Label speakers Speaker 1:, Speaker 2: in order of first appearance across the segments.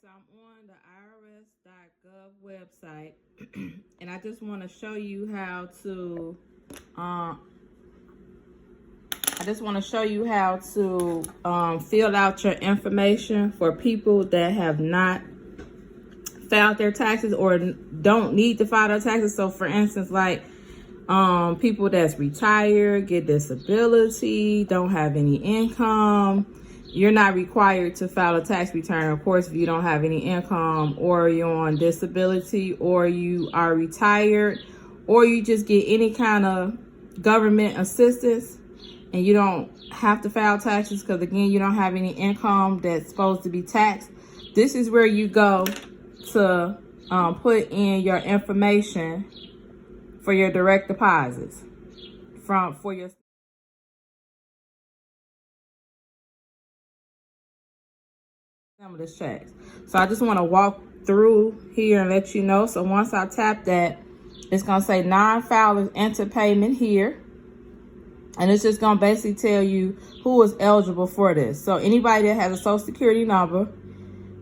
Speaker 1: So I'm on the irs.gov website, and I just want to show you how to, fill out your information for people that have not filed their taxes or don't need to file their taxes. So for instance, like people that's retired, get disability, don't have any income. You're not required to file a tax return, of course, if you don't have any income, or you're on disability, or you are retired, or you just get any kind of government assistance and you don't have to file taxes because, again, you don't have any income that's supposed to be taxed. This is where you go to put in your information for your direct deposits for your stimulus checks. So I just want to walk through here and let you know. So once I tap that, it's going to say non-filers enter payment here. And it's just going to basically tell you who is eligible for this. So anybody that has a social security number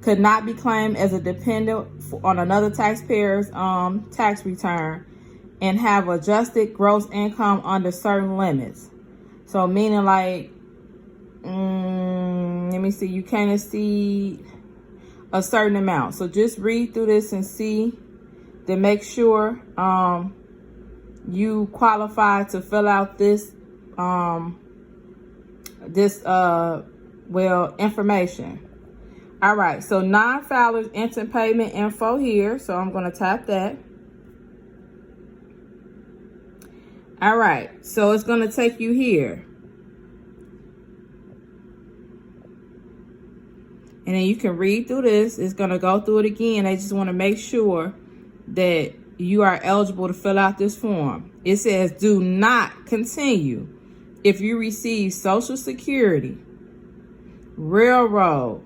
Speaker 1: could not be claimed as a dependent on another taxpayer's tax return and have adjusted gross income under certain limits. So meaning like, let me see, you can't exceed a certain amount. So just read through this and see to make sure you qualify to fill out this information. All right, so non-filers enter payment info here. So I'm going to tap that. All right, so it's going to take you here. And then you can read through this. It's going to go through it again. I just want to make sure that you are eligible to fill out this form. It says do not continue if you receive Social Security, Railroad,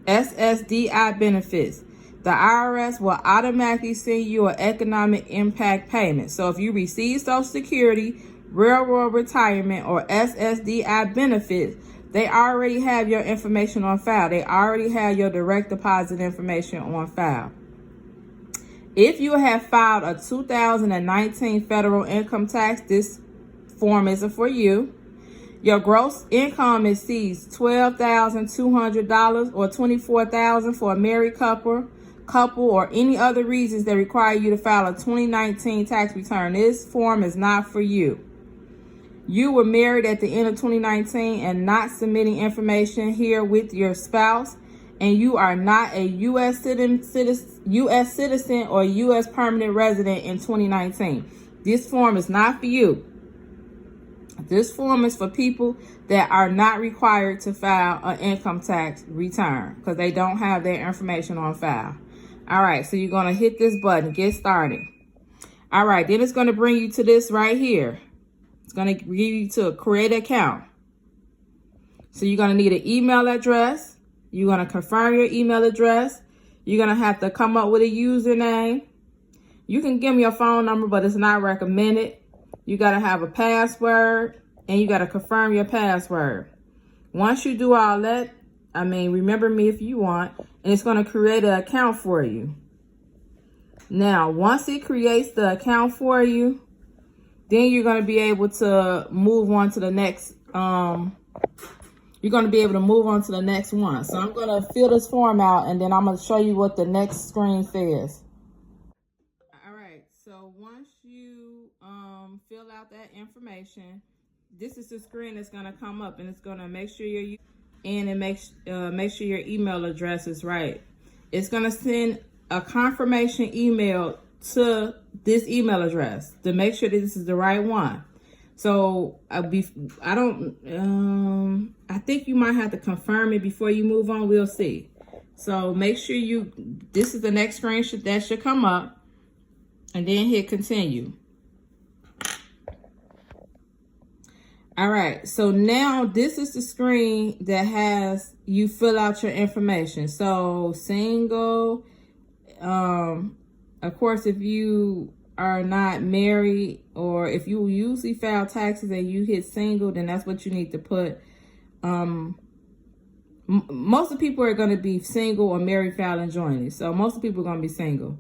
Speaker 1: SSDI benefits. The IRS will automatically send you an economic impact payment. So if you receive Social Security, Railroad retirement, or SSDI benefits, they already have your information on file. They already have your direct deposit information on file. If you have filed a 2019 federal income tax, this form isn't for you. Your gross income exceeds $12,200 or $24,000 for a married couple, or any other reasons that require you to file a 2019 tax return. This form is not for you. You were married at the end of 2019 and not submitting information here with your spouse, and you are not a U.S. citizen or U.S. permanent resident in 2019. This form is not for you. This form is for people that are not required to file an income tax return because they don't have their information on file. All right, so you're going to hit this button, get started. All right, then it's going to bring you to this right here. It's going to give you to create an account. So you're going to need an email address. You're going to confirm your email address. You're going to have to come up with a username. You can give me your phone number, but it's not recommended. You got to have a password, and you got to confirm your password. Once you do all that, remember me if you want, and it's going to create an account for you. Now, once it creates the account for you, then you're going to be able to move on to the next, one. So I'm going to fill this form out, and then I'm going to show you what the next screen says. All right, so once you fill out that information, this is the screen that's going to come up, and it's going to make sure make sure your email address is right. It's going to send a confirmation email to this email address to make sure that this is the right one. So I think you might have to confirm it before you move on. We'll see. So make sure this is the next screen that should come up, and then hit continue. All right, so now this is the screen that has you fill out your information. So single, of course, if you are not married, or if you usually file taxes and you hit single, then that's what you need to put Most of the people are going to be single or married, filing jointly. So most of the people are going to be single.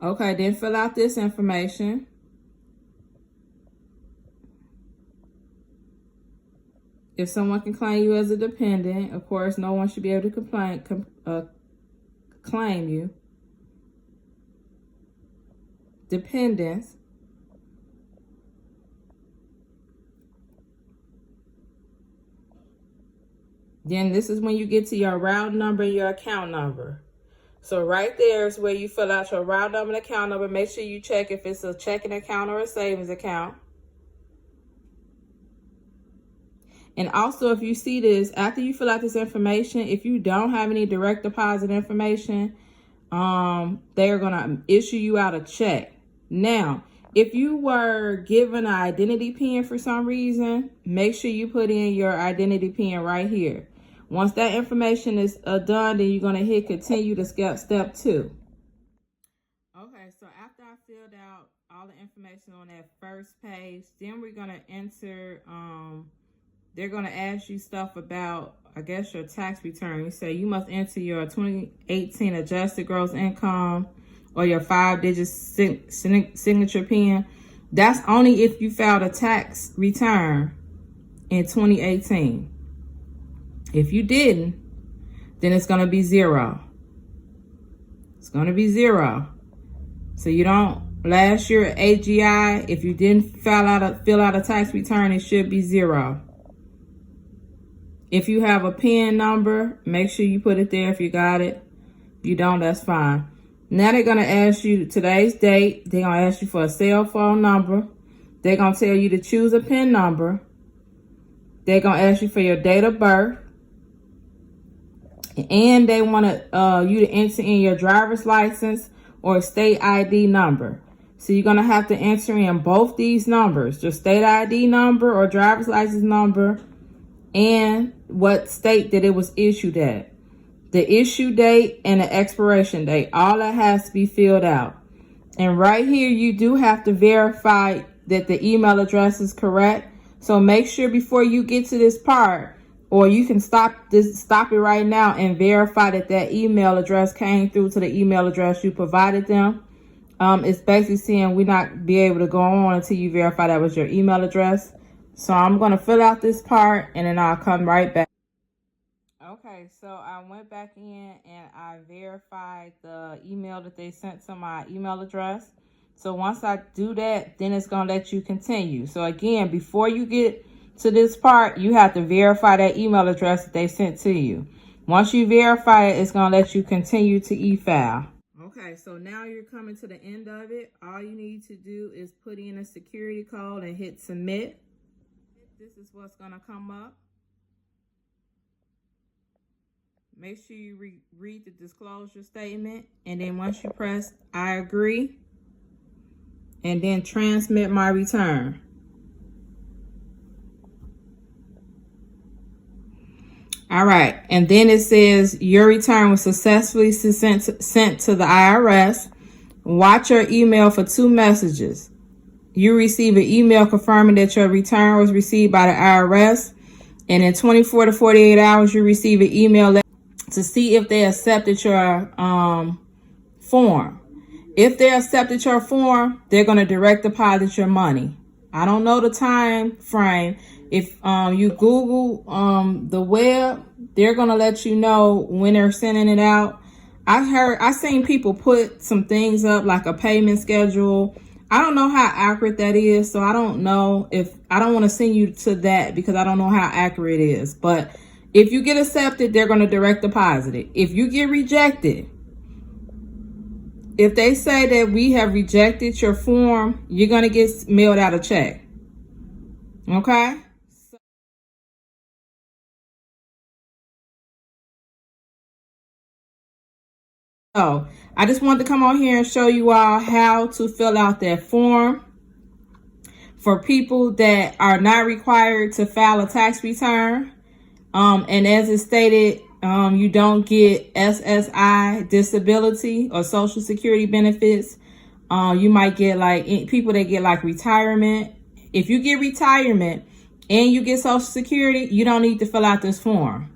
Speaker 1: Okay, then fill out this information. If someone can claim you as a dependent, of course, no one should be able to claim you. Dependents. Then this is when you get to your route number and your account number. So right there is where you fill out your route number and account number. Make sure you check if it's a checking account or a savings account. And also, if you see this, after you fill out this information, if you don't have any direct deposit information, they're going to issue you out a check. Now, if you were given an identity PIN for some reason, make sure you put in your identity PIN right here. Once that information is done, then you're going to hit continue to step 2. Okay, so after I filled out all the information on that first page, then we're going to enter, they're going to ask you stuff about, I guess, your tax return. You say you must enter your 2018 adjusted gross income or your 5-digit signature PIN. That's only if you filed a tax return in 2018. If you didn't, then it's going to be 0. It's going to be 0. So you don't, last year AGI, if you didn't fill out a tax return, it should be 0. If you have a PIN number, make sure you put it there if you got it. If you don't, that's fine. Now they're going to ask you today's date. They're going to ask you for a cell phone number. They're going to tell you to choose a PIN number. They're going to ask you for your date of birth. And they want you to enter in your driver's license or state ID number. So you're going to have to enter in both these numbers, your state ID number or driver's license number, and what state that it was issued at. The issue date and the expiration date. All that has to be filled out. And right here, you do have to verify that the email address is correct. So make sure before you get to this part, or you can stop it right now and verify that that email address came through to the email address you provided them. It's basically saying we not be able to go on until you verify that was your email address. So I'm going to fill out this part and then I'll come right back. Okay, so I went back in and I verified the email that they sent to my email address. So once I do that, then it's going to let you continue. So again, before you get to this part, you have to verify that email address that they sent to you. Once you verify it, it's going to let you continue to e-file. Okay, so now you're coming to the end of it. All you need to do is put in a security code and hit submit. This is what's going to come up. Make sure you read the disclosure statement. And then once you press I agree, and then transmit my return. All right. And then it says your return was successfully sent to the IRS. Watch your email for 2 messages. You receive an email confirming that your return was received by the IRS. And in 24 to 48 hours, you receive an email to see if they accepted your form. If they accepted your form, they're going to direct deposit your money. I don't know the time frame. If you Google the web, they're going to let you know when they're sending it out. I seen people put some things up like a payment schedule. I don't know how accurate that is. So I don't know I don't want to send you to that because I don't know how accurate it is. But if you get accepted, they're going to direct deposit it. If you get rejected, if they say that we have rejected your form, you're going to get mailed out a check. Okay? So I just wanted to come on here and show you all how to fill out that form for people that are not required to file a tax return. And as it stated, you don't get SSI disability or Social Security benefits. You might get like people that get like retirement. If you get retirement and you get Social Security, you don't need to fill out this form.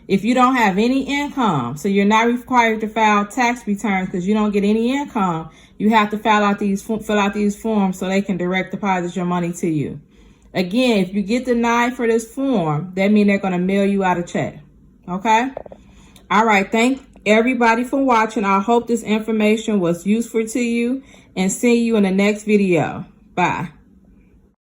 Speaker 1: If you don't have any income, so you're not required to file tax returns because you don't get any income, you have to fill out these forms so they can direct deposit your money to you. Again, if you get denied for this form, that means they're going to mail you out a check. Okay? All right. Thank everybody for watching. I hope this information was useful to you, and see you in the next video. Bye.